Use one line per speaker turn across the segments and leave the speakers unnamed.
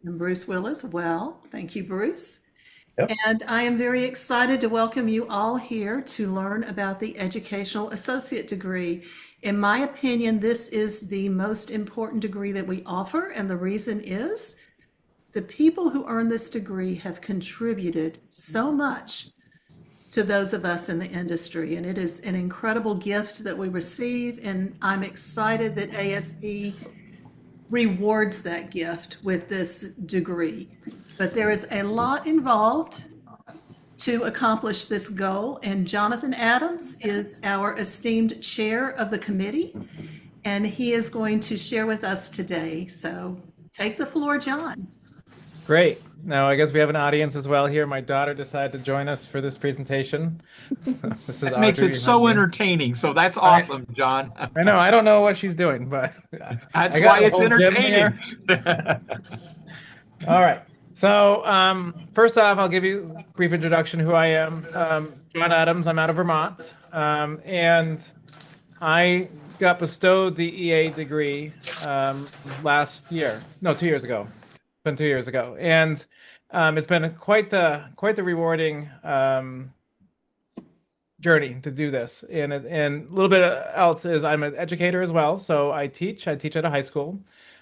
And Bruce will as well. Thank you, Bruce.
Yep.
And I am very excited to welcome you all here to learn about the Educational Associate degree. In my opinion, this is the most important degree that we offer, and the reason is the people who earn this degree have contributed so much to those of us in the industry, and it is an incredible gift that we receive, and I'm excited that ASP rewards that gift with this degree. But there is a lot involved to accomplish this goal, and Jonathan Adams is our esteemed chair of the committee, and he is going to share with us today. So take the floor, John.
Great. Now, I guess we have an audience as well here. My daughter decided to join us for this presentation. This is
That makes it
Audrey behind
so
me.
entertaining. So that's
I
awesome, John.
I know. I don't know what she's doing, but
That's
I got
why
a
it's
whole gym
entertaining.
here. All right. So, first off, I'll give you a brief introduction who I am. John Adams. I'm out of Vermont, and I got bestowed the EA degree last year. No, 2 years ago. It's been 2 years ago, and it's been quite the rewarding journey to do this. And a little bit else is I'm an educator as well, so I teach. I teach at a high school.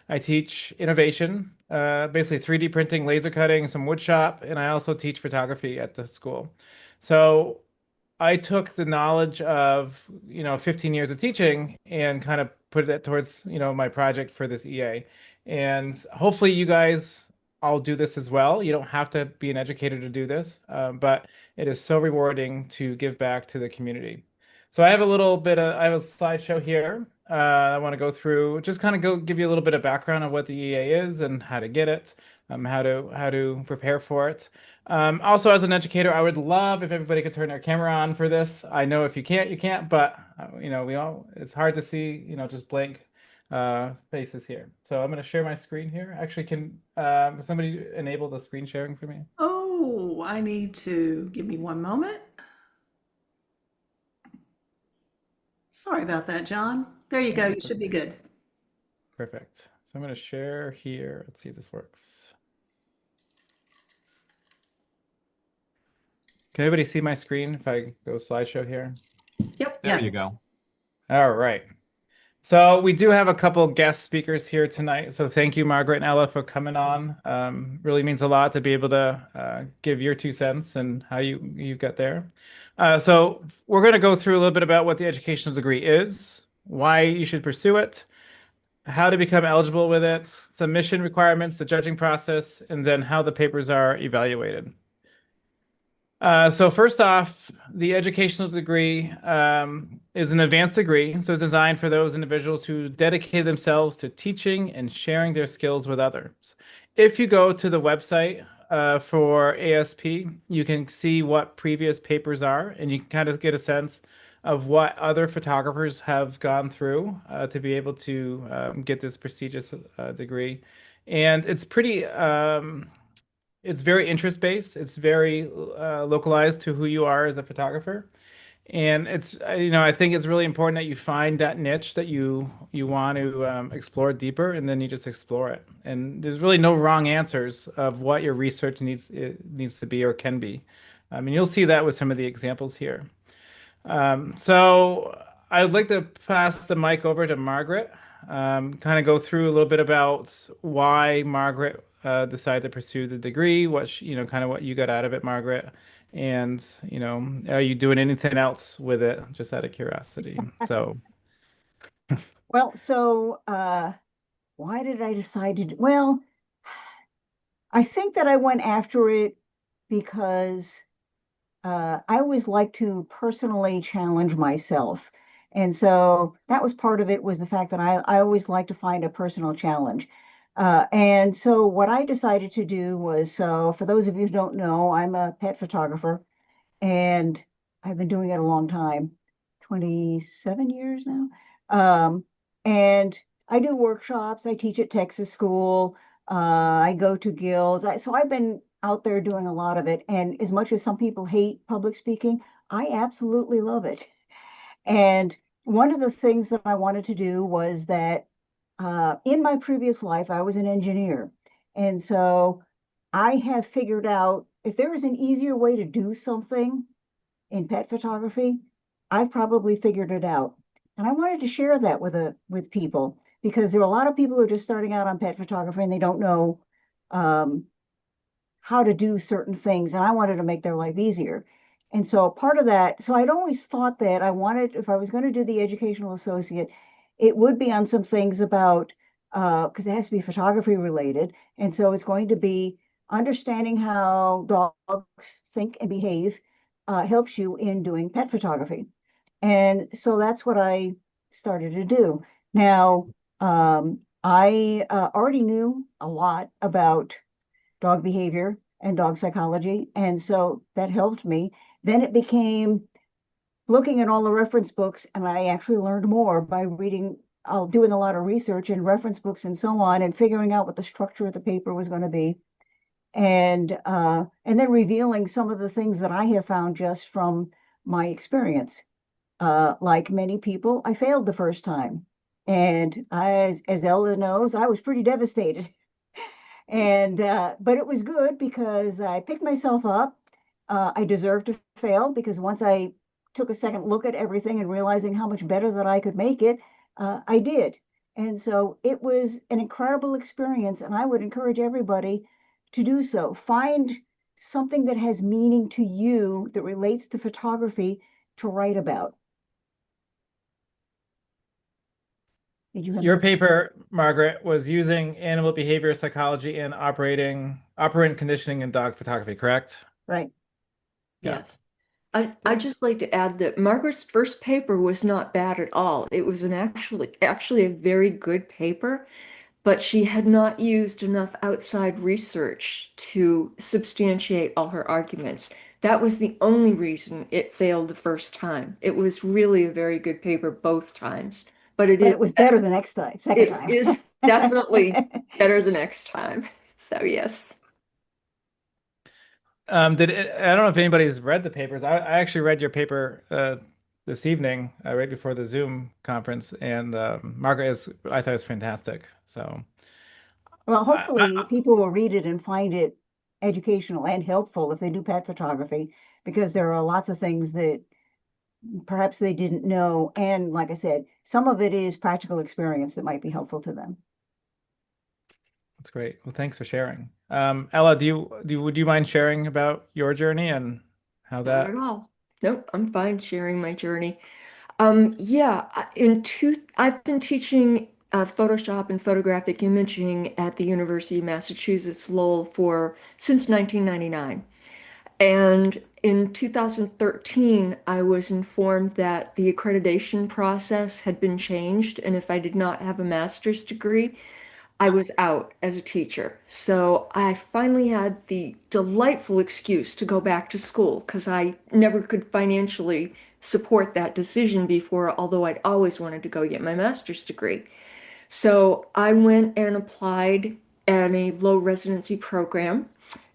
I teach innovation, basically 3D printing, laser cutting, some wood shop, and I also teach photography at the school. So I took the knowledge of, 15 years of teaching and kind of put it towards, my project for this EA. And hopefully you guys all do this as well. You don't have to be an educator to do this, but it is so rewarding to give back to the community. So I have a slideshow here. I want to go through, just kind of go give you a little bit of background on what the EA is and how to get it, how to prepare for it. Also, as an educator, I would love if everybody could turn their camera on for this. I know if you can't, you can't, but it's hard to see, just blank faces here. So I'm going to share my screen here. Actually, can somebody enable the screen sharing for me?
Oh, I need to give me one moment. Sorry about that, John. There you go.
Yeah,
You
that's
should be
okay.
good.
Perfect. So I'm going to share here. Let's see if this works. Can everybody see my screen if I go slideshow here?
Yep.
There you
Yes.
go.
All right. So we do have a couple guest speakers here tonight. So thank you, Margaret and Ella, for coming on. Really means a lot to be able to give your 2 cents and how you got there. So we're going to go through a little bit about what the educational degree is, why you should pursue it, how to become eligible with it, some mission requirements, the judging process, and then how the papers are evaluated. So first off, the educational degree is an advanced degree, so it's designed for those individuals who dedicate themselves to teaching and sharing their skills with others. If you go to the website for ASP, you can see what previous papers are, and you can kind of get a sense of what other photographers have gone through to be able to get this prestigious degree. And it's very interest based. It's very localized to who you are as a photographer. And I think it's really important that you find that niche that you want to explore deeper, and then you just explore it. And there's really no wrong answers of what your research needs to be or can be. I mean, you'll see that with some of the examples here. So I'd like to pass the mic over to Margaret, kind of go through a little bit about why Margaret decided to pursue the degree, kind of what you got out of it, Margaret, and, are you doing anything else with it, just out of curiosity? So,
Why did I decide to well, I think that I went after it because I always like to personally challenge myself. And so that was part of it, was the fact that I always like to find a personal challenge. And so what I decided to do was, so for those of you who don't know, I'm a pet photographer and I've been doing it a long time, 27 years now. Um, and I do workshops, I teach at Texas School, I go to guilds. So I've been out there doing a lot of it. And as much as some people hate public speaking, I absolutely love it. And one of the things that I wanted to do was that in my previous life, I was an engineer. And so I have figured out if there is an easier way to do something in pet photography, I've probably figured it out. And I wanted to share that with people because there are a lot of people who are just starting out on pet photography and they don't know um, how to do certain things. And I wanted to make their life easier. And so part of that, so I'd always thought that I wanted, if I was going to do the educational associate, it would be on some things about, because it has to be photography related. And so it's going to be understanding how dogs think and behave helps you in doing pet photography. And so that's what I started to do. Now, I already knew a lot about dog behavior and dog psychology. And so that helped me. Then it became looking at all the reference books, and I actually learned more by reading, doing a lot of research in reference books and so on, and figuring out what the structure of the paper was going to be. And then revealing some of the things that I have found just from my experience. Like many people, I failed the first time. And as Ella knows, I was pretty devastated. And but it was good because I picked myself up. I deserved to fail because once I took a second look at everything and realizing how much better that I could make it, I did. And so it was an incredible experience, and I would encourage everybody to do so. Find something that has meaning to you that relates to photography to write about. Did you have
Your paper, Margaret, was using animal behavior psychology and operant conditioning in dog photography, correct?
right?
Yeah.
Yes. I'd just like to add that Margaret's first paper was not bad at all. It was an actually a very good paper, but she had not used enough outside research to substantiate all her arguments. That was the only reason it failed the first time. It was really a very good paper both times, but
But it was better the next time, second
it
time.
is definitely better the next time. So yes.
I don't know if anybody's read the papers. I actually read your paper this evening, right before the Zoom conference, and Margaret I thought it was fantastic. So
Well, hopefully
I,
people will read it and find it educational and helpful if they do pet photography, because there are lots of things that perhaps they didn't know. And like I said, some of it is practical experience that might be helpful to them.
that's great. Well, thanks for sharing. Ella, would you mind sharing about your journey and how
Not at
that?
all. Nope, I'm fine sharing my journey. Yeah, I've been teaching Photoshop and photographic imaging at the University of Massachusetts Lowell for since 1999. And in 2013, I was informed that the accreditation process had been changed, and if I did not have a master's degree, I was out as a teacher. So I finally had the delightful excuse to go back to school because I never could financially support that decision before, although I'd always wanted to go get my master's degree. So I went and applied at a low residency program.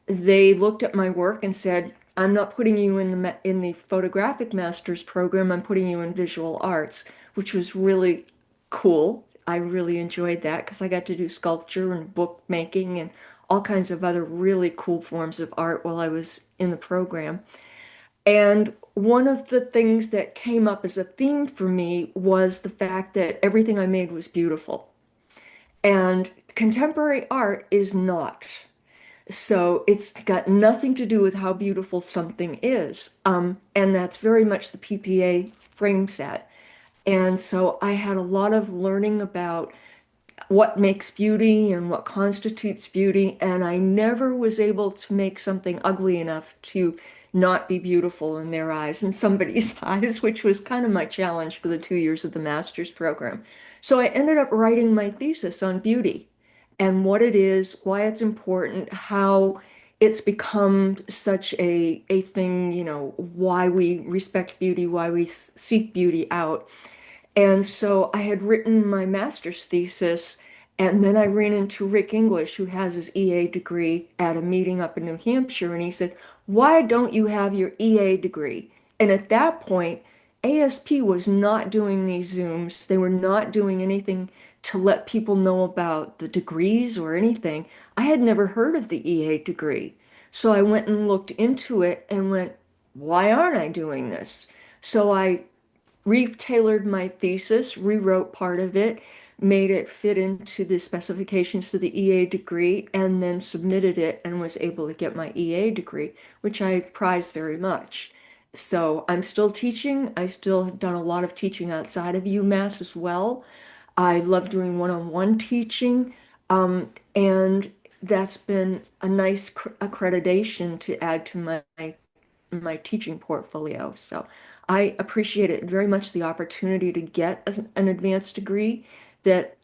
They looked at my work and said, "I'm not putting you in the photographic master's program. I'm putting you in visual arts," which was really cool. I really enjoyed that because I got to do sculpture and bookmaking and all kinds of other really cool forms of art while I was in the program. And one of the things that came up as a theme for me was the fact that everything I made was beautiful. And contemporary art is not. So it's got nothing to do with how beautiful something is. And that's very much the PPA frame set. And so I had a lot of learning about what makes beauty and what constitutes beauty. And I never was able to make something ugly enough to not be beautiful in their eyes and somebody's eyes, which was kind of my challenge for the 2 years of the master's program. So I ended up writing my thesis on beauty and what it is, why it's important, how it's become such a thing, why we respect beauty, why we seek beauty out. And so I had written my master's thesis, and then I ran into Rick English, who has his EA degree, at a meeting up in New Hampshire, and he said, "Why don't you have your EA degree?" And at that point, ASP was not doing these Zooms. They were not doing anything to let people know about the degrees or anything. I had never heard of the EA degree. So I went and looked into it and went, why aren't I doing this? So I retailored my thesis, rewrote part of it, made it fit into the specifications for the EA degree, and then submitted it and was able to get my EA degree, which I prize very much. So I'm still teaching. I still have done a lot of teaching outside of UMass as well. I love doing one-on-one teaching, and that's been a nice accreditation to add to my teaching portfolio. So I appreciate it very much, the opportunity to get an advanced degree that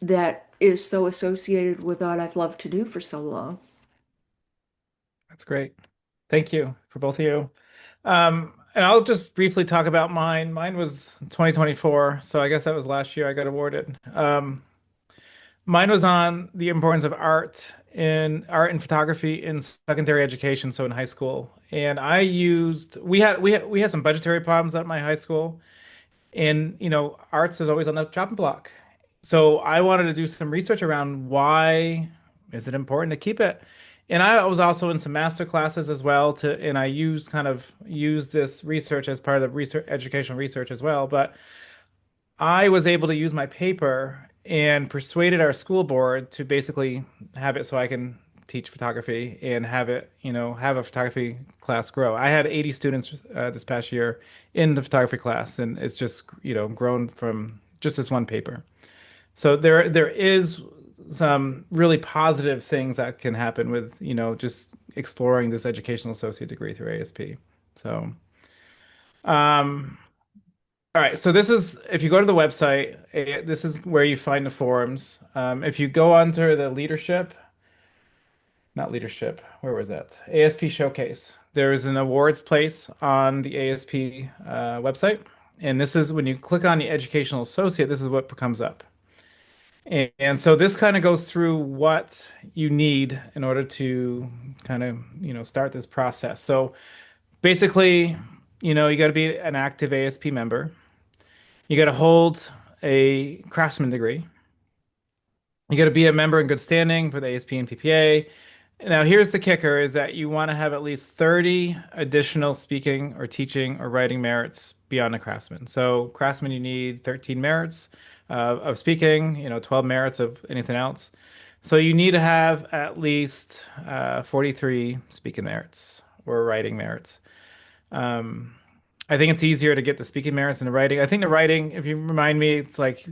is so associated with what I've loved to do for so long.
That's great. Thank you for both of you. And I'll just briefly talk about mine. Mine was 2024, so I guess that was last year I got awarded. Mine was on the importance of art and photography in secondary education, so in high school. And I used we had some budgetary problems at my high school, and arts is always on the chopping block. So I wanted to do some research around why is it important to keep it. And I was also in some master classes as well and I used this research as part of research educational research as well. But I was able to use my paper and persuaded our school board to basically have it so I can teach photography and have it, have a photography class grow. I had 80 students this past year in the photography class, and it's just, grown from just this one paper. So there is some really positive things that can happen with, just exploring this educational associate degree through ASP. So, um, all right, so this is if you go to the website, this is where you find the forums. If you go under the not leadership, where was that? ASP Showcase. There is an awards place on the ASP website, and this is when you click on the educational associate, this is what comes up. And so this kind of goes through what you need in order to kind of, start this process. So basically, you got to be an active ASP member. You got to hold a craftsman degree. You got to be a member in good standing for the ASP and PPA. Now, here's the kicker is that you want to have at least 30 additional speaking or teaching or writing merits beyond a craftsman. So craftsman, you need 13 merits of speaking, 12 merits of anything else. So you need to have at least 43 speaking merits or writing merits. I think it's easier to get the speaking merits than the writing. I think the writing, if you remind me, it's like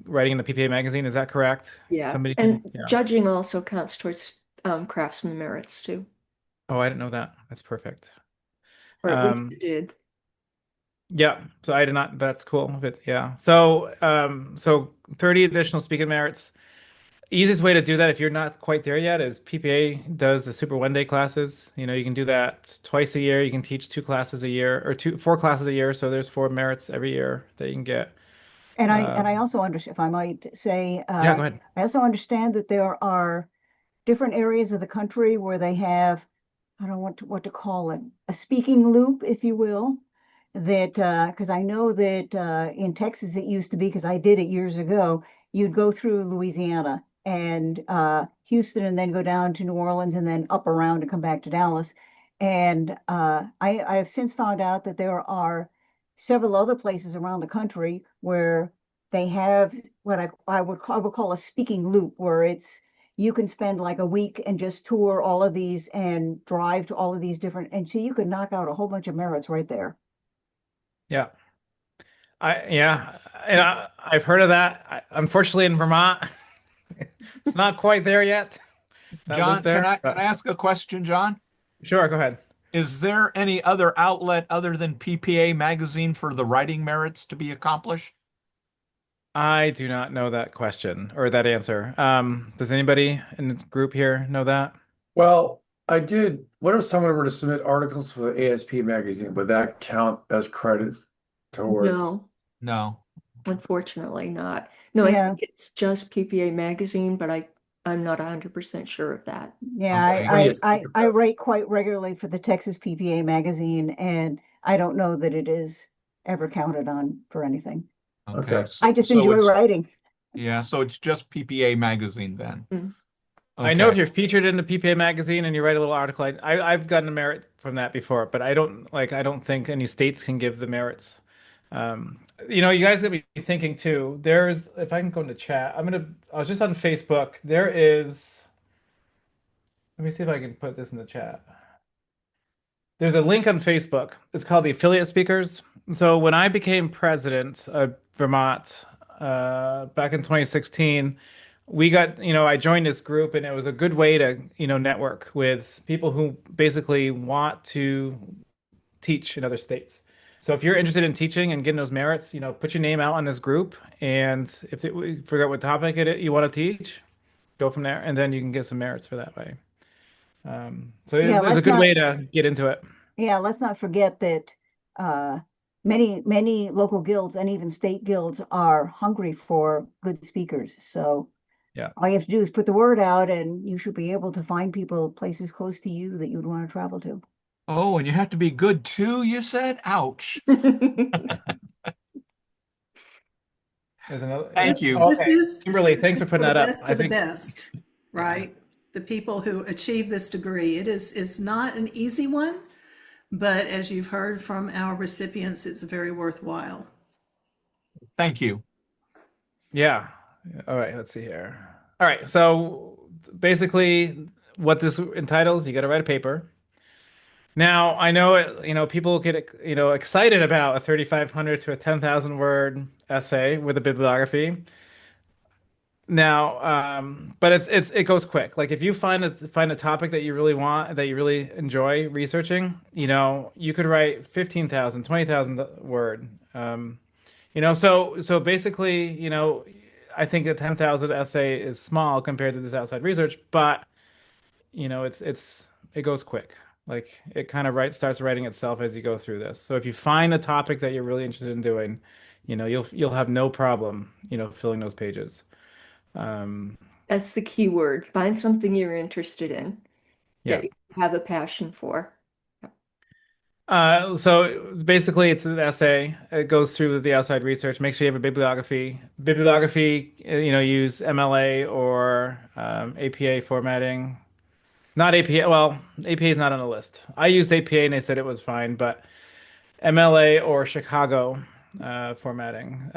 writing in the PPA magazine. Is that correct?
Yeah.
Somebody
And
yeah.
judging also counts towards craftsman merits too,
Oh, I didn't know that. That's perfect.
or at least it did.
Yeah. So I did not. That's cool. But yeah. So 30 additional speaking merits. Easiest way to do that if you're not quite there yet is PPA does the Super One Day classes. You can do that twice a year. You can teach 2 classes a year or 4 classes a year. So there's 4 merits every year that you can get.
And I also understand, if I might say,
Yeah, go ahead.
I also understand that there are different areas of the country where they have, I don't know what to call it, a speaking loop, if you will. That because I know that in Texas it used to be, because I did it years ago, you'd go through Louisiana and Houston and then go down to New Orleans and then up around and come back to Dallas. And I have since found out that there are several other places around the country where they have what I would call a speaking loop, where it's you can spend like a week and just tour all of these and drive to all of these different, and so you could knock out a whole bunch of merits right there.
Yeah. Yeah, and I've heard of that. Unfortunately, in Vermont, it's not quite there yet. That loop
John,
there.
can I ask a question, John?
Sure, go ahead.
Is there any other outlet other than PPA magazine for the writing merits to be accomplished?
I do not know that question or that answer. Does anybody in the group here know that?
Well, I did. What if someone were to submit articles for the ASP magazine? Would that count as credit towards?
No,
No.
unfortunately not. No, I
Yeah,
think it's just PPA magazine, but I'm not 100% sure of that.
yeah.
Okay.
What do you
I
think
write quite regularly for the Texas PPA magazine, and I don't know that it is ever counted on for anything.
Okay.
I just
So
enjoy writing.
Yeah, so it's just PPA magazine then.
Mm.
I know if
Okay.
you're featured in the PPA magazine and you write a little article, I've gotten a merit from that before, but I don't think any states can give the merits. Um, you guys gotta be thinking too. If I can go into chat, I was just on Facebook. Let me see if I can put this in the chat. There's a link on Facebook. It's called the Affiliate Speakers. So when I became president of Vermont back in 2016, I joined this group, and it was a good way to, network with people who basically want to teach in other states. So if you're interested in teaching and getting those merits, put your name out on this group, and if we figure out what topic you want to teach, go from there, and then you can get some merits for that way. So
Yeah,
it's a good way to get into it.
let's not forget that uh, many local guilds and even state guilds are hungry for good speakers. So
Yeah.
all you have to do is put the word out, and you should be able to find people places close to you that you would want to travel to.
Oh, and you have to be good too, you said? Ouch.
There's another.
Thank
This,
you.
Oh,
this
okay.
is,
Kimberly,
this
thanks for
is for
putting
the
that up.
best
I
of the
think,
best,
yeah.
right? The people who achieve this degree. It's not an easy one, but as you've heard from our recipients, it's very worthwhile.
Thank you.
Yeah. All right, let's see here. All right, so basically what this entitles, you got to write a paper. Now, I know people get excited about a 3,500 to a 10,000 word essay with a bibliography. Now, but it goes quick. Like if you find a topic that you really want, that you really enjoy researching, you could write 15,000, 20,000 word. So basically, I think a 10,000 essay is small compared to this outside research, but it goes quick. Like it kind of starts writing itself as you go through this. So if you find a topic that you're really interested in doing, you'll have no problem, filling those pages. Um,
That's the key word. Find something you're interested in
yeah.
that you have a passion for.
So basically, it's an essay. It goes through the outside research. Make sure you have a bibliography. Bibliography, use MLA or APA formatting. Not APA. Well, APA is not on the list. I used APA and they said it was fine, but MLA or Chicago formatting.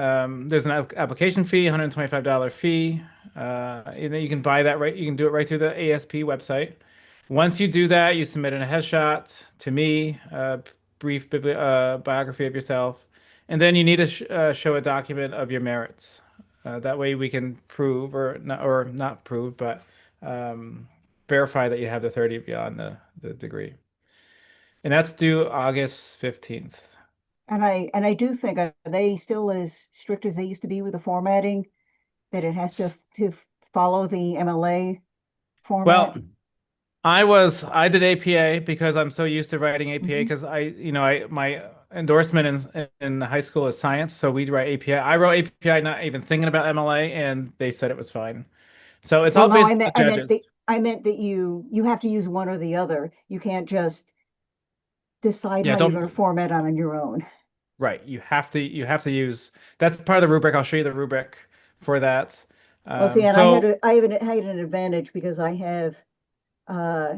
There's an application fee, $125 fee. You can buy that right. You can do it right through the ASP website. Once you do that, you submit in a headshot to me, a brief biography of yourself, and then you need to show a document of your merits. That way we can prove or not prove, but verify that you have the 30 beyond the degree. And that's due August 15th.
And I do think, are they still as strict as they used to be with the formatting, that it has to follow the MLA format?
Well, I did APA because I'm so used to writing APA
Mhm.
because my endorsement in high school is science, so we write APA. I wrote API not even thinking about MLA, and they said it was fine. So it's
Well,
all
no,
based on the judges.
I meant that you have to use one or the other. You can't just decide
Yeah,
how you're going to
don't
format on your own.
right. You have to use that's part of the rubric. I'll show you the rubric for that.
Well, see, and
So
I had an advantage because I have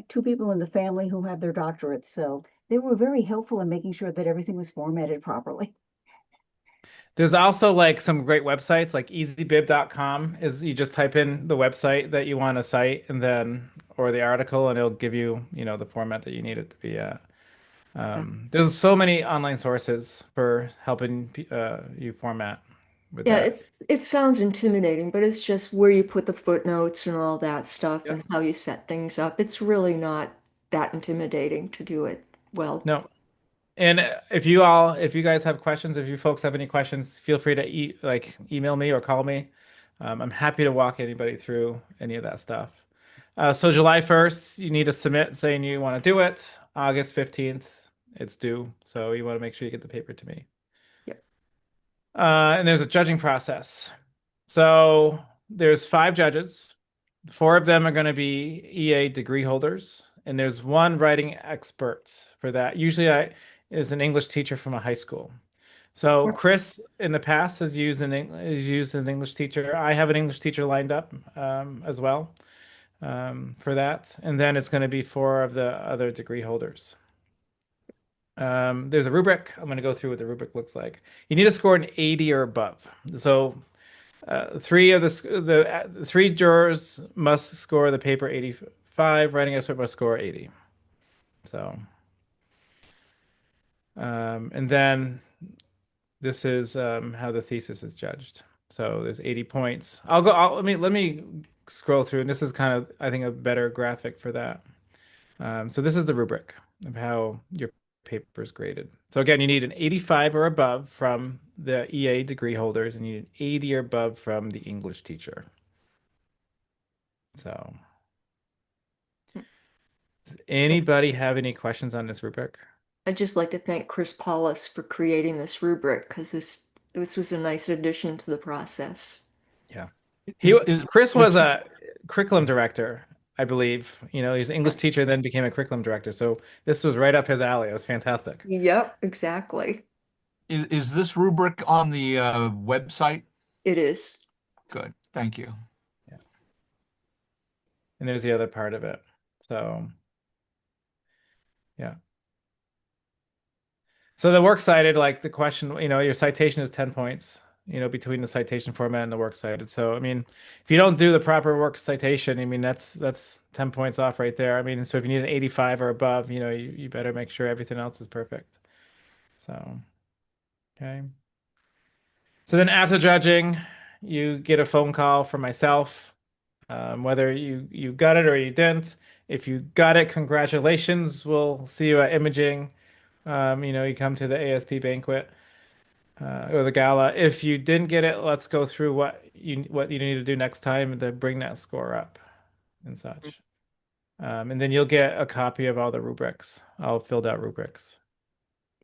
two people in the family who have their doctorates, so they were very helpful in making sure that everything was formatted properly.
there's also like some great websites like easybib.com is you just type in the website that you want to cite and then or the article and it'll give you, the format that you need it to be at. There's so many online sources for helping you format with
Yeah,
that.
it sounds intimidating, but it's just where you put the footnotes and all that stuff
Yep.
and how you set things up. It's really not that intimidating to do it well.
No. And if you guys have questions, if you folks have any questions, feel free to email me or call me. I'm happy to walk anybody through any of that stuff. So July 1st, you need to submit saying you want to do it. August 15th, it's due. So you want to make sure you get the paper to me.
Yep.
And there's a judging process. So there's 5 judges. 4 of them are going to be EA degree holders, and there's one writing expert for that. Usually, I is an English teacher from a high school. So Chris in the past has used an English teacher. I have an English teacher lined up as well for that. And then it's going to be 4 of the other degree holders. There's a rubric. I'm going to go through what the rubric looks like. You need to score an 80 or above. So 3 of the 3 jurors must score the paper 85. Writing expert must score 80. So, and then this is how the thesis is judged. So there's 80 points. Let me scroll through, and this is kind of, I think, a better graphic for that. So this is the rubric of how your paper is graded. So again, you need an 85 or above from the EA degree holders, and you need an 80 or above from the English teacher. So, does anybody have any questions on this rubric?
I'd just like to thank Chris Paulus for creating this rubric because this was a nice addition to the process.
Yeah.
Is-
Chris was a curriculum director, I believe. You know, he's an English teacher, then became a curriculum director. So this was right up his alley. It was fantastic.
Yep, exactly.
Is this rubric on the website?
It is.
Good, thank you.
Yeah. And there's the other part of it. So, yeah. So the works cited, like the question, you know, your citation is 10 points, you know, between the citation format and the works cited. So, I mean, if you don't do the proper work citation, I mean, that's 10 points off right there. I mean, so if you need an 85 or above, you know, you better make sure everything else is perfect. So, okay. So then after judging, you get a phone call from myself, whether you got it or you didn't. If you got it, congratulations. We'll see you at imaging. You know, you come to the ASP banquet or the gala. If you didn't get it, let's go through what you need to do next time to bring that score up and such. And then you'll get a copy of all the rubrics, all filled out rubrics.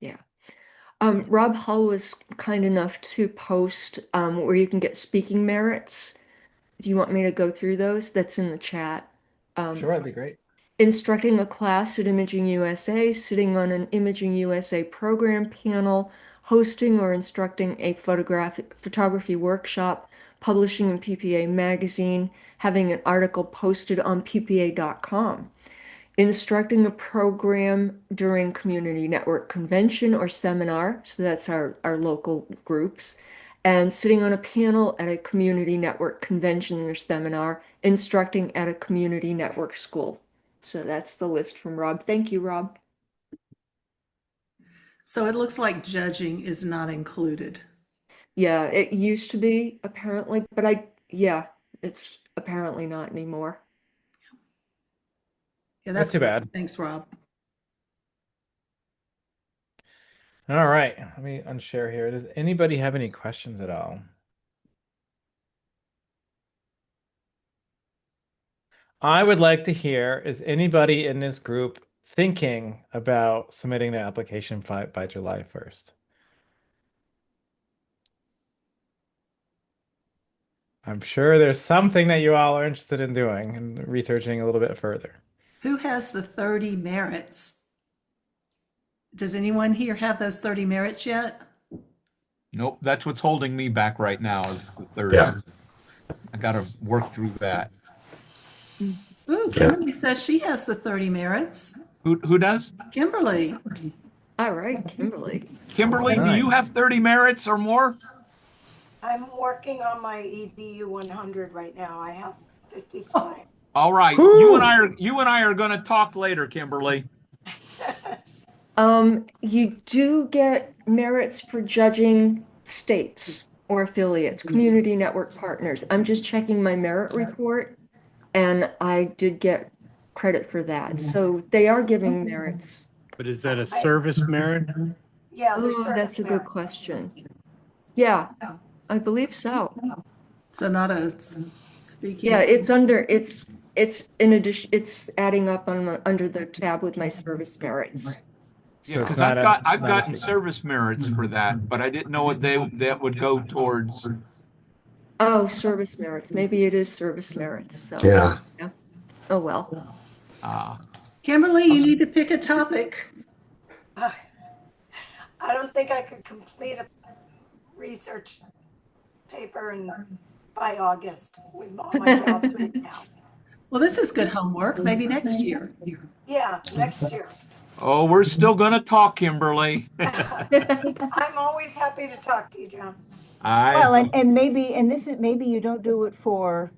Yeah. Rob Hull was kind enough to post where you can get speaking merits. Do you want me to go through those? That's in the chat.
Sure, that'd be great.
Instructing a class at Imaging USA, sitting on an Imaging USA program panel, hosting or instructing a photography workshop, publishing in PPA magazine, having an article posted on PPA.com, instructing a program during community network convention or seminar, so that's our local groups, and sitting on a panel at a community network convention or seminar, instructing at a community network school. So that's the list from Rob. Thank you, Rob.
So it looks like judging is not included.
Yeah, it used to be apparently, but it's apparently not anymore.
Yeah,
That's too bad.
Thanks, Rob.
All right, let me unshare here. Does anybody have any questions at all? I would like to hear, is anybody in this group thinking about submitting the application by July 1st? I'm sure there's something that you all are interested in doing and researching a little bit further.
Who has the 30 merits? Does anyone here have those 30 merits yet?
Nope, that's what's holding me back right now is the third.
Yeah.
I got to work through that.
Ooh, Kimberly says she has the 30 merits.
Who does?
Kimberly.
All right, Kimberly.
Kimberly, do you have 30 merits or more?
I'm working on my EDU 100 right now. I have 55.
All right, you and I are going to talk later, Kimberly.
You do get merits for judging states or affiliates, community network partners. I'm just checking my merit report, and I did get credit for that. So they are giving merits.
But is that a service merit?
Yeah, there's
Oh,
service
that's a good
merits.
question. Yeah, I believe so.
So not a speaking.
Yeah, it's in addition, it's adding up under the tab with my service merits.
Yeah,
So it's
because
not
I've
not a
gotten
speaker.
service merits for that, but I didn't know what that would go towards.
Oh, service merits. Maybe it is service merits. So
Yeah.
oh well.
Kimberly, you need to pick a topic.
I don't think I could complete research paper and by August with all my jobs right now.
Well, this is good homework. Maybe next year.
Yeah, next year.
Oh, we're still going to talk, Kimberly.
I'm always happy to talk to you, John.
Well, and maybe, and this is, maybe you don't do it for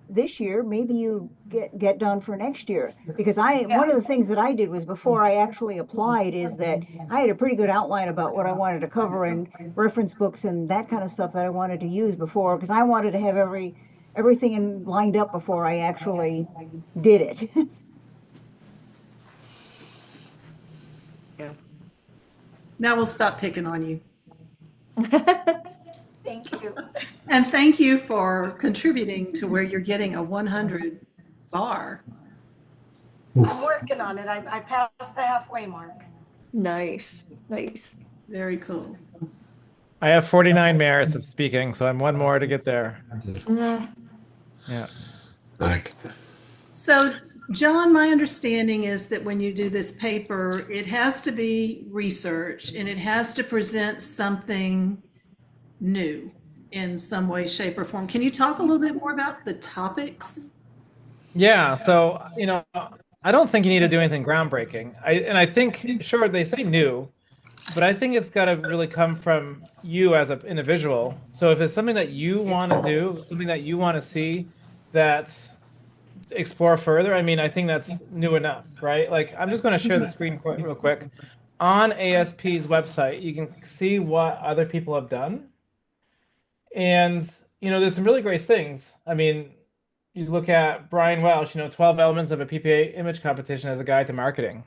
this year, maybe you get done for next year. Because one of the things that I did was before I actually applied is that I had a pretty good outline about what I wanted to cover and reference books and that kind of stuff that I wanted to use before, because I wanted to have everything lined up before I actually did it.
Yeah.
Now we'll stop picking on you.
Thank you.
And thank you for contributing to where you're getting a 100 bar.
I'm working on it. I passed the halfway mark.
Nice.
Very cool.
I have 49 merits of speaking, so I'm one more to get there. Yeah.
So, John, my understanding is that when you do this paper, it has to be research and it has to present something new in some way, shape, or form. Can you talk a little bit more about the topics?
Yeah, so, I don't think you need to do anything groundbreaking. I think, sure, they say new, but I think it's got to really come from you as an individual. So if it's something that you want to do, something that you want to see, that's explore further, I think that's new enough, right? Like, I'm just going to share the screen real quick. On ASP's website, you can see what other people have done. And, there's some really great things. You look at Brian Welsh, 12 elements of a PPA image competition as a guide to marketing.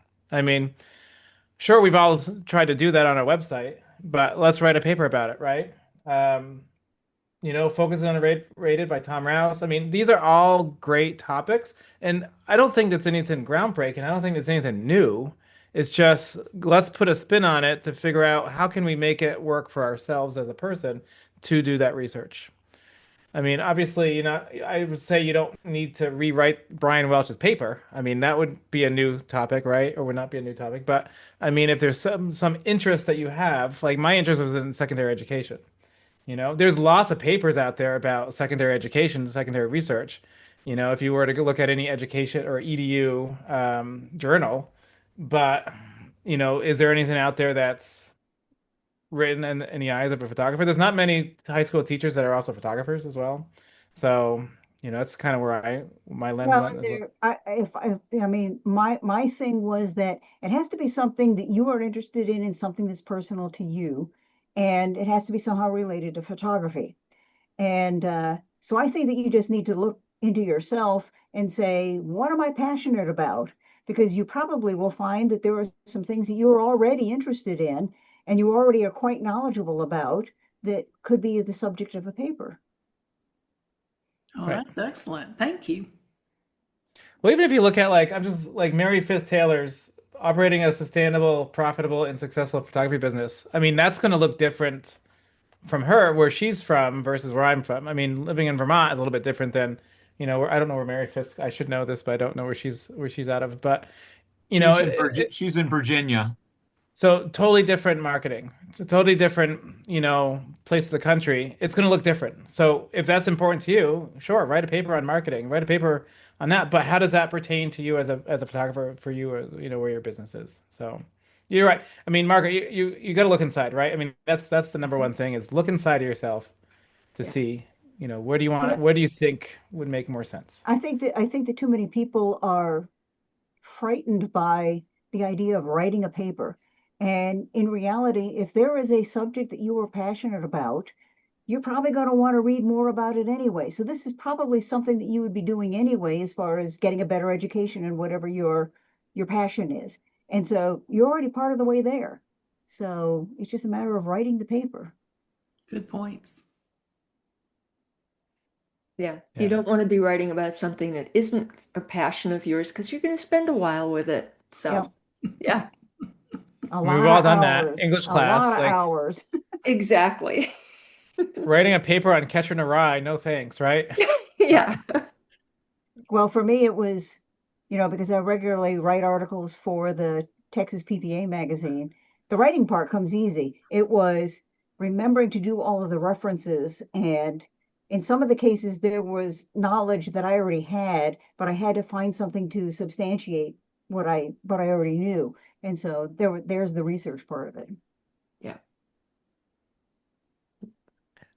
Sure, we've all tried to do that on our website, but let's write a paper about it, right? Focus on rated by Tom Rouse. These are all great topics, and I don't think that's anything groundbreaking. I don't think it's anything new. It's just let's put a spin on it to figure out how can we make it work for ourselves as a person to do that research. Obviously, I would say you don't need to rewrite Brian Welch's paper. That would be a new topic, right? Or would not be a new topic. But if there's some interest that you have, like my interest was in secondary education. There's lots of papers out there about secondary education, secondary research. If you were to look at any education or EDU journal, but is there anything out there that's written in the eyes of a photographer? There's not many high school teachers that are also photographers as well. So, that's kind of where my lens went.
My thing was that it has to be something that you are interested in and something that's personal to you, and it has to be somehow related to photography. And so I think that you just need to look into yourself and say, what am I passionate about? Because you probably will find that there are some things that you're already interested in and you already are quite knowledgeable about that could be the subject of a paper.
Oh, right. That's excellent. Thank you.
Well, even if you look at I'm just like Mary Fisk Taylor's operating a sustainable, profitable, and successful photography business. That's going to look different from her, where she's from versus where I'm from. Living in Vermont is a little bit different than, where I don't know where Mary Fisk, I should know this, but I don't know where she's out of. But,
she's in Virginia.
So totally different marketing. It's a totally different, place of the country. It's going to look different. So if that's important to you, sure, write a paper on marketing, write a paper on that. But how does that pertain to you as a photographer for you, or, where your business is? So you're right. Margaret, you got to look inside, right? That's the number one thing is look inside of yourself to see, where do you think would make more sense?
I think that too many people are frightened by the idea of writing a paper. And in reality, if there is a subject that you are passionate about, you're probably going to want to read more about it anyway. So this is probably something that you would be doing anyway, as far as getting a better education in whatever your passion is. And so you're already part of the way there. So it's just a matter of writing the paper.
Good points.
Yeah. You don't want to be writing about something that isn't a passion of yours because you're going to spend a while with it. So, yeah.
We've all done that. English class.
A lot of hours.
Exactly.
Writing a paper on Catcher in a Rye, no thanks, right?
Yeah.
Well, for me, it was, because I regularly write articles for the Texas PPA magazine. The writing part comes easy. It was remembering to do all of the references. And in some of the cases, there was knowledge that I already had, but I had to find something to substantiate what I already knew. And so there's the research part of it.
Yeah.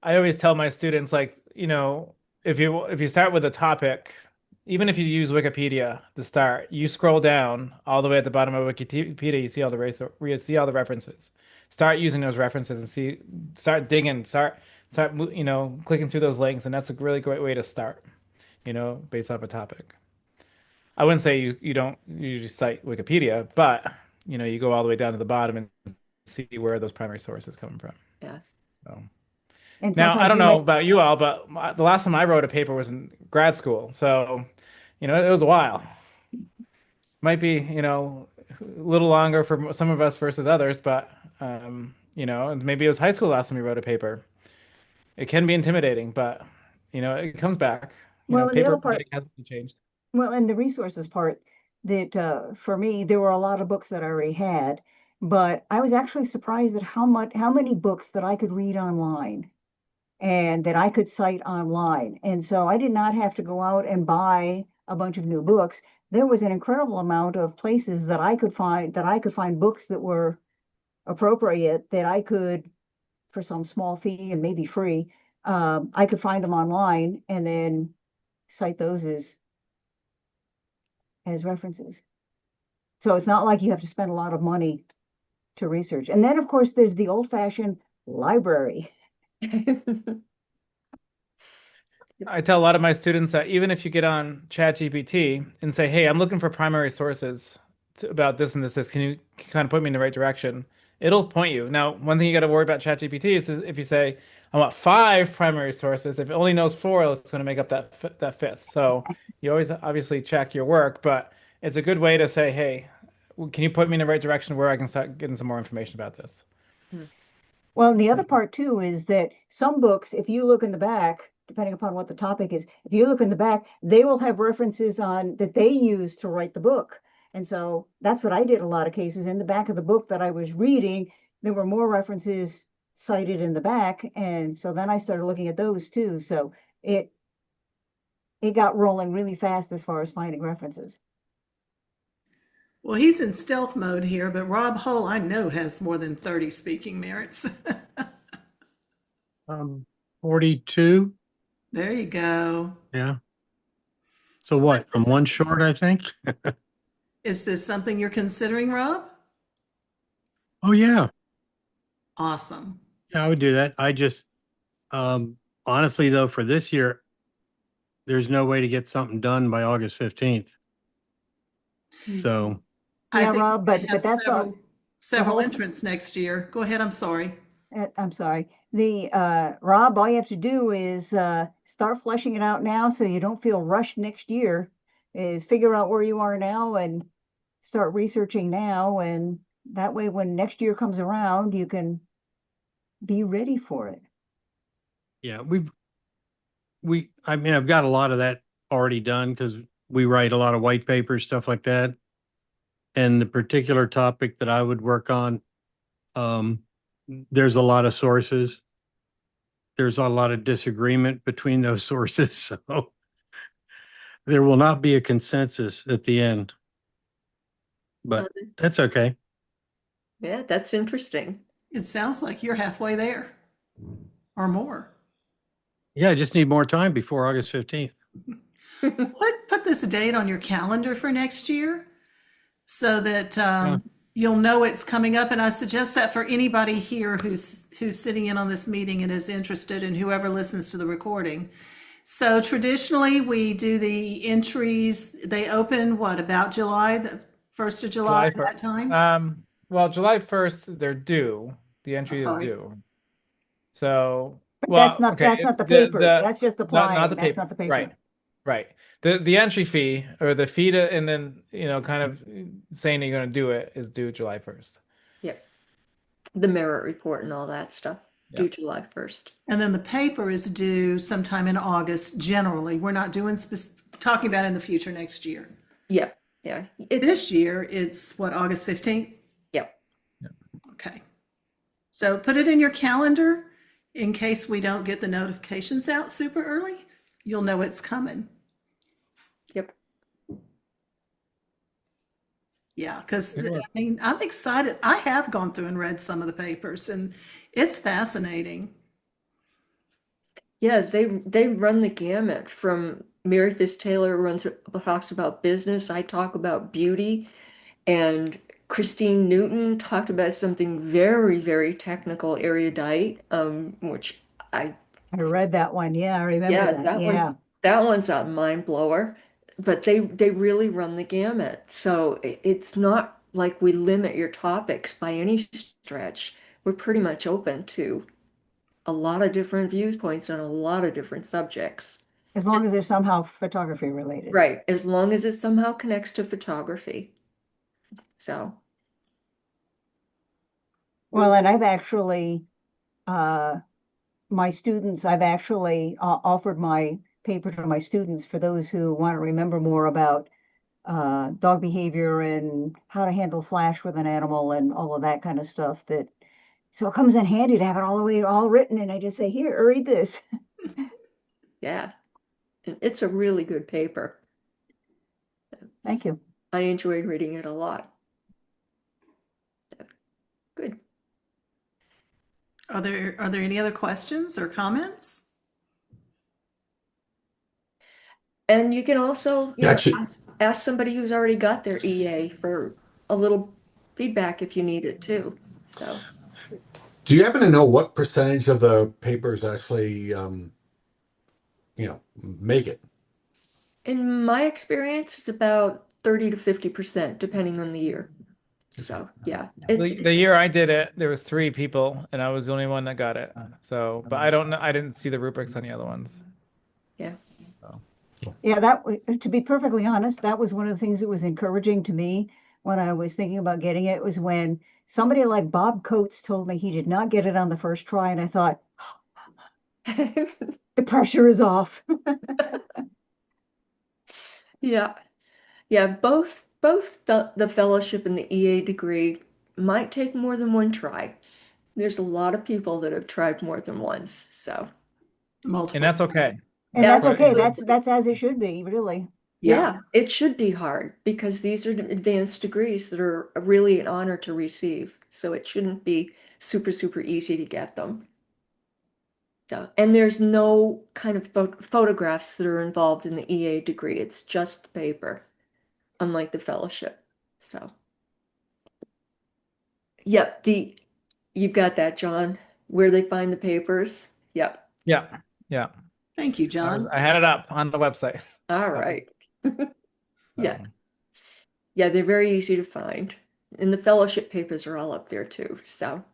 I always tell my students, like, if you start with a topic, even if you use Wikipedia to start, you scroll down all the way at the bottom of Wikipedia, you see all the references. Start using those references and start digging, start clicking through those links, and that's a really great way to start, based off a topic. I wouldn't say you don't usually cite Wikipedia, but you go all the way down to the bottom and see where those primary sources come from.
Yeah.
So.
And
Now, I
sometimes
don't
you
know
might,
about you all, but the last time I wrote a paper was in grad school. So, it was a while. Might be, a little longer for some of us versus others, but, and maybe it was high school last time we wrote a paper. It can be intimidating, but, it comes back.
well, and the
Paper
other part,
writing hasn't changed.
well, and the resources part that for me, there were a lot of books that I already had, but I was actually surprised at how many books that I could read online and that I could cite online. And so I did not have to go out and buy a bunch of new books. There was an incredible amount of places that I could find books that were appropriate that I could, for some small fee and maybe free, I could find them online and then cite those as references. So it's not like you have to spend a lot of money to research. And then, of course, there's the old-fashioned library.
I tell a lot of my students that even if you get on ChatGPT and say, "Hey, I'm looking for primary sources about this and this, can you kind of point me in the right direction?" It'll point you. Now, one thing you got to worry about ChatGPT is if you say, "I want 5 primary sources," if it only knows 4, it's going to make up that fifth. So you always obviously check your work, but it's a good way to say, "Hey, can you point me in the right direction where I can start getting some more information about this?"
Well, and the other part too is that some books, if you look in the back, depending upon what the topic is, if you look in the back, they will have references on that they use to write the book. And so that's what I did in a lot of cases. In the back of the book that I was reading, there were more references cited in the back. And so then I started looking at those too. So it got rolling really fast as far as finding references.
Well, he's in stealth mode here, but Rob Hull, I know, has more than 30 speaking merits.
42.
There you go.
Yeah. So what? I'm one short, I think.
Is this something you're considering, Rob?
Oh yeah.
Awesome.
Yeah, I would do that. I just honestly though, for this year, there's no way to get something done by August 15th. So
I
Yeah,
think
Rob,
we
but
have
that's
several
whole-
entrants next year. Go ahead, I'm sorry.
I'm sorry. Rob, all you have to do is start fleshing it out now so you don't feel rushed next year. Is figure out where you are now and start researching now, and that way when next year comes around, you can be ready for it.
yeah, I mean, I've got a lot of that already done because we write a lot of white papers, stuff like that. And the particular topic that I would work on, there's a lot of sources. There's a lot of disagreement between those sources. So there will not be a consensus at the end. But that's okay.
Yeah, that's interesting.
It sounds like you're halfway there or more.
Yeah, I just need more time before August 15th.
Put this date on your calendar for next year so that you'll know it's coming up. And I suggest that for anybody here who's sitting in on this meeting and is interested, and whoever listens to the recording. So traditionally, we do the entries. They open about July, the 1st of July at that time?
Well, July 1st, they're due. The entry is due. So,
But
well,
that's not
okay.
the paper. That's just
not
applying.
the
That's
paper.
not the paper.
Right. Right. The entry fee or the fee to, and then, kind of saying that you're going to do it is due July 1st.
Yep. The merit report and all that stuff due July 1st.
And then the paper is due sometime in August, generally. We're not doing talking about in the future next year.
Yep. Yeah.
This year, it's August 15th?
Yep.
Okay. So put it in your calendar in case we don't get the notifications out super early. You'll know it's coming.
Yep.
Yeah, because
Good
I
work.
mean, I'm excited. I have gone through and read some of the papers, and it's fascinating.
Yeah, they run the gamut from Mary Fisk Taylor talks about business. I talk about beauty, and Christine Newton talked about something very, very technical, erudite, which I
I read that one. Yeah, I remember
yeah,
that. Yeah.
that one's a mind blower. But they really run the gamut. So it's not like we limit your topics by any stretch. We're pretty much open to a lot of different viewpoints on a lot of different subjects.
As long as they're somehow photography related.
Right, as long as it somehow connects to photography. So,
Well, and I've actually, I've actually offered my paper to my students for those who want to remember more about dog behavior and how to handle flash with an animal and all of that kind of stuff. So it comes in handy to have it all written, and I just say, here, read this.
yeah, it's a really good paper.
Thank you.
I enjoyed reading it a lot. Good.
Are there any other questions or comments?
And you can also,
Gotcha.
ask somebody who's already got their EA for a little feedback if you need it too. So,
Do you happen to know what percentage of the papers actually, make it?
in my experience, it's about 30 to 50%, depending on the year. So, yeah,
The year I did it, there was 3 people, and I was the only one that got it. So, but I don't know. I didn't see the rubrics on the other ones.
yeah.
Yeah, to be perfectly honest, that was one of the things that was encouraging to me when I was thinking about getting it, was when somebody like Bob Coates told me he did not get it on the first try, and I thought, the pressure is off.
Yeah. Yeah, both the fellowship and the EA degree might take more than one try. There's a lot of people that have tried more than once. So,
Multiple.
And that's okay.
And that's okay.
Absolutely.
That's as it should be, really.
Yeah, it should be hard because these are advanced degrees that are really an honor to receive. So it shouldn't be super, super easy to get them. So, and there's no kind of photographs that are involved in the EA degree. It's just paper, unlike the fellowship. So, yep, you've got that, John. Where they find the papers. Yep.
Yeah. Yeah.
Thank you, John.
I had it up on the website.
All right. Yeah. Yeah, they're very easy to find. And the fellowship papers are all up there too. So,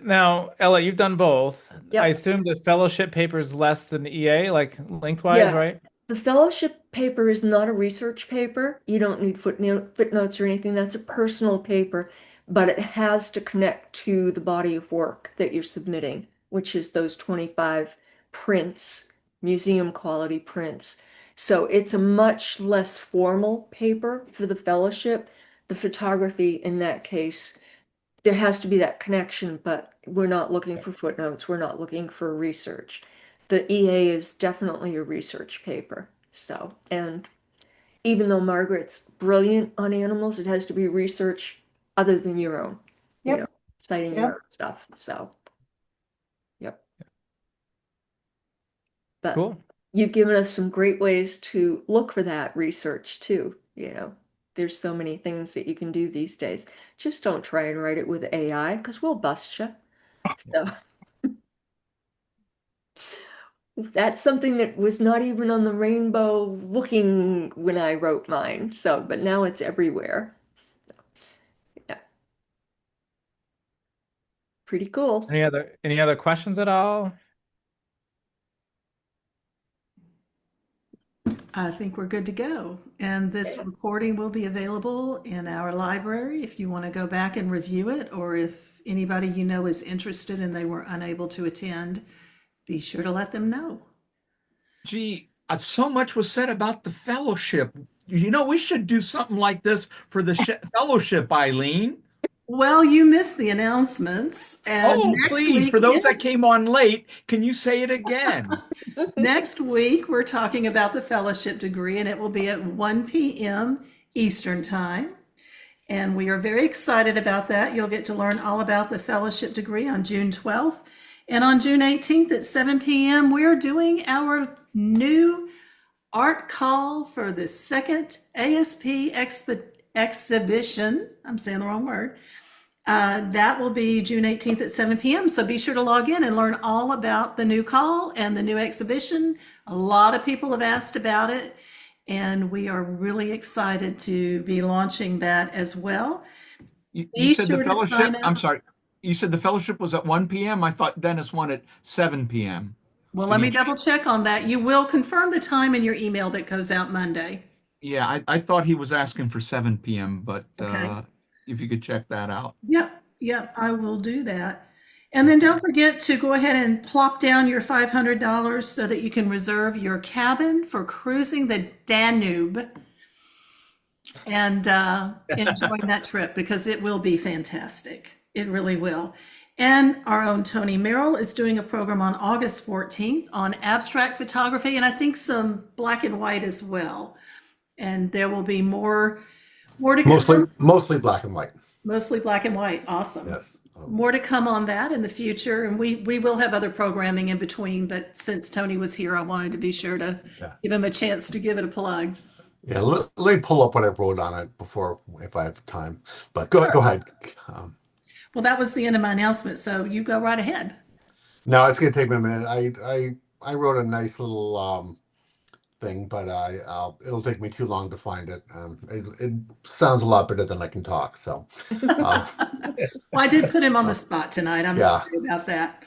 Now, Ella, you've done both.
Yep.
I assume the fellowship paper is less than the EA, like lengthwise,
Yeah.
right?
The fellowship paper is not a research paper. You don't need footnotes or anything. That's a personal paper, but it has to connect to the body of work that you're submitting, which is those 25 prints, museum quality prints. So it's a much less formal paper for the fellowship. The photography in that case, there has to be that connection, but we're not looking for footnotes. We're not looking for research. The EA is definitely a research paper. So, and even though Margaret's brilliant on animals, it has to be research other than your own,
Yep.
citing
Yep.
your own stuff. So, yep. But
Cool.
you've given us some great ways to look for that research too. There's so many things that you can do these days. Just don't try and write it with AI because we'll bust you. So that's something that was not even on the rainbow looking when I wrote mine. So, but now it's everywhere. Yeah. Pretty cool.
Any other questions at all?
I think we're good to go. And this recording will be available in our library if you want to go back and review it, or if anybody you know is interested and they were unable to attend, be sure to let them know.
Gee, so much was said about the fellowship. We should do something like this for the fellowship, Eileen.
Well, you missed the announcements. And
Oh,
next
please,
week,
for those
yes,
that came on late, can you say it again?
next week, we're talking about the fellowship degree, and it will be at 1 p.m. Eastern Time. And we are very excited about that. You'll get to learn all about the fellowship degree on June 12th. And on June 18th at 7 p.m., we're doing our new art call for the second ASP exhibition. I'm saying the wrong word. That will be June 18th at 7 p.m. So be sure to log in and learn all about the new call and the new exhibition. A lot of people have asked about it, and we are really excited to be launching that as well.
You
Be
said the
sure to
fellowship,
sign
I'm
up.
sorry, you said the fellowship was at 1 p.m.? I thought Dennis wanted 7 p.m.
Well,
Can
let
you
me double check on that. You will confirm the time in your email that goes out Monday.
Yeah, I thought he was asking for 7 p.m., but
Okay.
if you could check that out.
Yep, I will do that. And then don't forget to go ahead and plop down your $500 so that you can reserve your cabin for cruising the Danube and enjoying that trip, because it will be fantastic. It really will. And our own Tony Merrill is doing a program on August 14th on abstract photography, and I think some black and white as well. And there will be more to come.
Mostly black and white.
Mostly black and white. Awesome.
Yes.
More to come on that in the future. And we will have other programming in between, but since Tony was here, I wanted to be sure to give him a chance to give it a plug.
Yeah, let me pull up what I wrote on it before, if I have time. But go ahead.
Well, that was the end of my announcement, so you go right ahead.
No, it's gonna take me a minute. I wrote a nice little thing, but it'll take me too long to find it. It sounds a lot better than I can talk. So,
Well, I did put him on the spot tonight. I'm
yeah.
sorry about that.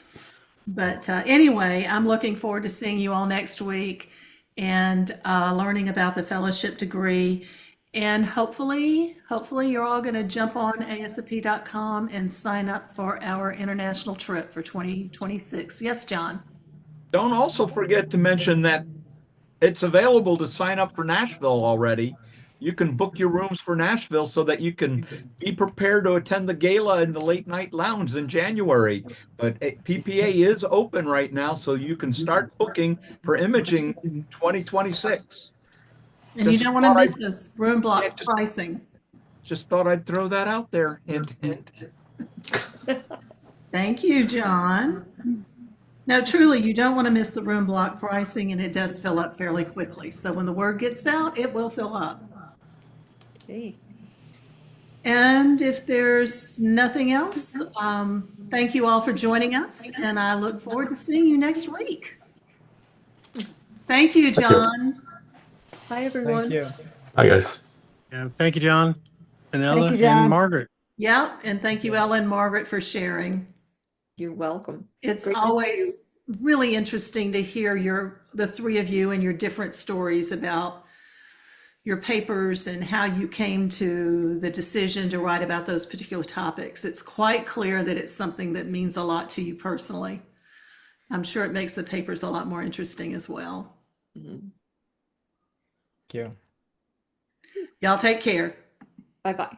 But anyway, I'm looking forward to seeing you all next week and learning about the fellowship degree. And hopefully you're all going to jump on asp.com and sign up for our international trip for 2026. Yes, John.
Don't also forget to mention that it's available to sign up for Nashville already. You can book your rooms for Nashville so that you can be prepared to attend the gala in the late night lounge in January. But PPA is open right now, so you can start booking for imaging 2026.
And you
Just
don't want to
thought
miss
I'd,
those room
yeah,
block pricing.
just thought I'd throw that out there. Hint, hint.
Thank you, John. No, truly, you don't want to miss the room block pricing, and it does fill up fairly quickly. So when the word gets out, it will fill up.
Hey.
And if there's nothing else, thank you all for joining us, and I look forward to seeing you next week. Thank you, John.
Bye, everyone.
Thank you.
Hi, guys.
Yeah, thank you, John and Ella
you,
and
John.
Margaret.
Yeah, and thank you, Ella and Margaret, for sharing.
You're welcome.
It's
Great to see
always
you.
really interesting to hear the three of you and your different stories about your papers and how you came to the decision to write about those particular topics. It's quite clear that it's something that means a lot to you personally. I'm sure it makes the papers a lot more interesting as well.
Mhm.
Thank you.
Y'all take care.
Bye-bye.